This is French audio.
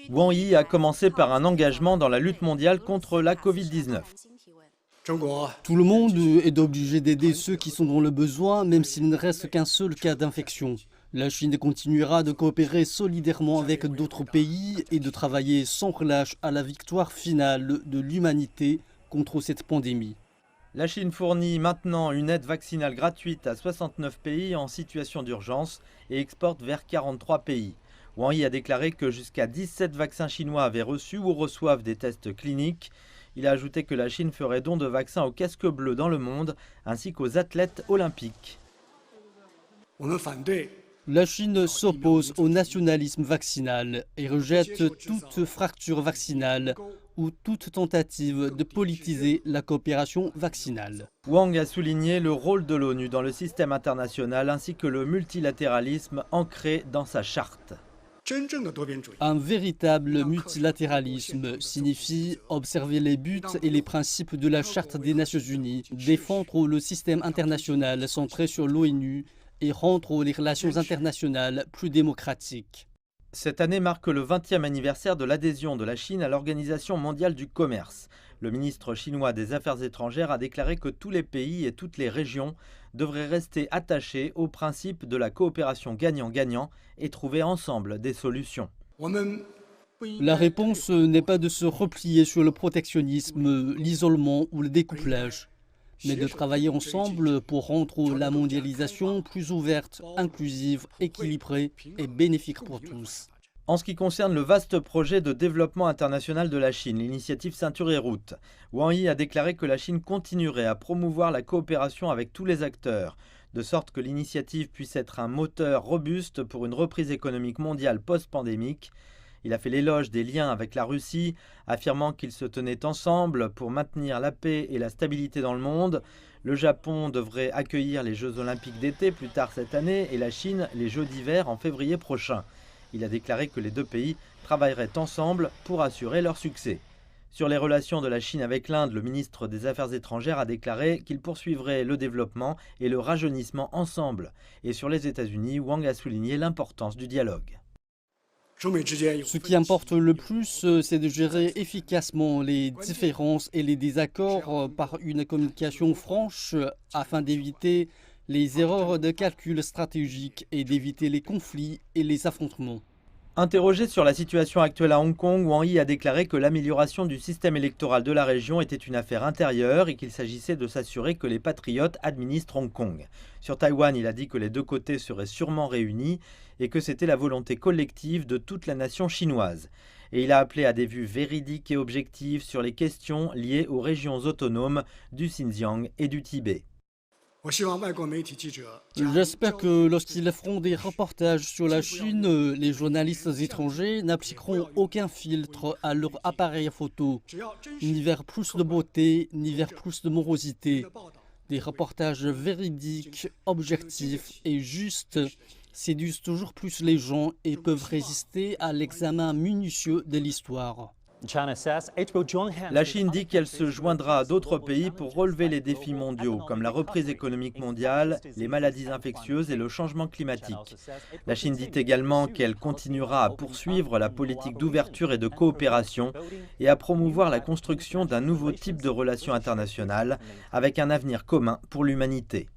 Wang Yi a commencé par un engagement dans la lutte mondiale contre la Covid-19. Tout le monde est obligé d'aider ceux qui sont dans le besoin, même s'il ne reste qu'un seul cas d'infection. La Chine continuera de coopérer solidairement avec d'autres pays et de travailler sans relâche à la victoire finale de l'humanité contre cette pandémie. La Chine fournit maintenant une aide vaccinale gratuite à 69 pays en situation d'urgence et exporte vers 43 pays. Wang Yi a déclaré que jusqu'à 17 vaccins chinois avaient reçu ou reçoivent des tests cliniques. Il a ajouté que la Chine ferait don de vaccins aux casques bleus dans le monde ainsi qu'aux athlètes olympiques. La Chine s'oppose au nationalisme vaccinal et rejette toute fracture vaccinale ou toute tentative de politiser la coopération vaccinale. Wang a souligné le rôle de l'ONU dans le système international ainsi que le multilatéralisme ancré dans sa charte. Un véritable multilatéralisme signifie observer les buts et les principes de la Charte des Nations Unies, défendre le système international centré sur l'ONU et rendre les relations internationales plus démocratiques. Cette année marque le 20e anniversaire de l'adhésion de la Chine à l'Organisation mondiale du commerce. Le ministre chinois des Affaires étrangères a déclaré que tous les pays et toutes les régions devraient rester attachés au principe de la coopération gagnant-gagnant et trouver ensemble des solutions. La réponse n'est pas de se replier sur le protectionnisme, l'isolement ou le découplage, mais de travailler ensemble pour rendre la mondialisation plus ouverte, inclusive, équilibrée et bénéfique pour tous. En ce qui concerne le vaste projet de développement international de la Chine, l'initiative Ceinture et Route, Wang Yi a déclaré que la Chine continuerait à promouvoir la coopération avec tous les acteurs, de sorte que l'initiative puisse être un moteur robuste pour une reprise économique mondiale post-pandémique. Il a fait l'éloge des liens avec la Russie, affirmant qu'ils se tenaient ensemble pour maintenir la paix et la stabilité dans le monde. Le Japon devrait accueillir les Jeux olympiques d'été plus tard cette année et la Chine les Jeux d'hiver en février prochain. Il a déclaré que les deux pays travailleraient ensemble pour assurer leur succès. Sur les relations de la Chine avec l'Inde, le ministre des Affaires étrangères a déclaré qu'il poursuivrait le développement et le rajeunissement ensemble. Et sur les États-Unis, Wang a souligné l'importance du dialogue. Ce qui importe le plus, c'est de gérer efficacement les différences et les désaccords par une communication franche afin d'éviter les erreurs de calcul stratégique et d'éviter les conflits et les affrontements. Interrogé sur la situation actuelle à Hong Kong, Wang Yi a déclaré que l'amélioration du système électoral de la région était une affaire intérieure et qu'il s'agissait de s'assurer que les patriotes administrent Hong Kong. Sur Taïwan, il a dit que les deux côtés seraient sûrement réunis et que c'était la volonté collective de toute la nation chinoise. Et il a appelé à des vues véridiques et objectives sur les questions liées aux régions autonomes du Xinjiang et du Tibet. J'espère que lorsqu'ils feront des reportages sur la Chine, les journalistes étrangers n'appliqueront aucun filtre à leur appareil photo, ni vers plus de beauté, ni vers plus de morosité. Des reportages véridiques, objectifs et justes séduisent toujours plus les gens et peuvent résister à l'examen minutieux de l'histoire. La Chine dit qu'elle se joindra à d'autres pays pour relever les défis mondiaux, comme la reprise économique mondiale, les maladies infectieuses et le changement climatique. La Chine dit également qu'elle continuera à poursuivre la politique d'ouverture et de coopération et à promouvoir la construction d'un nouveau type de relations internationales avec un avenir commun pour l'humanité.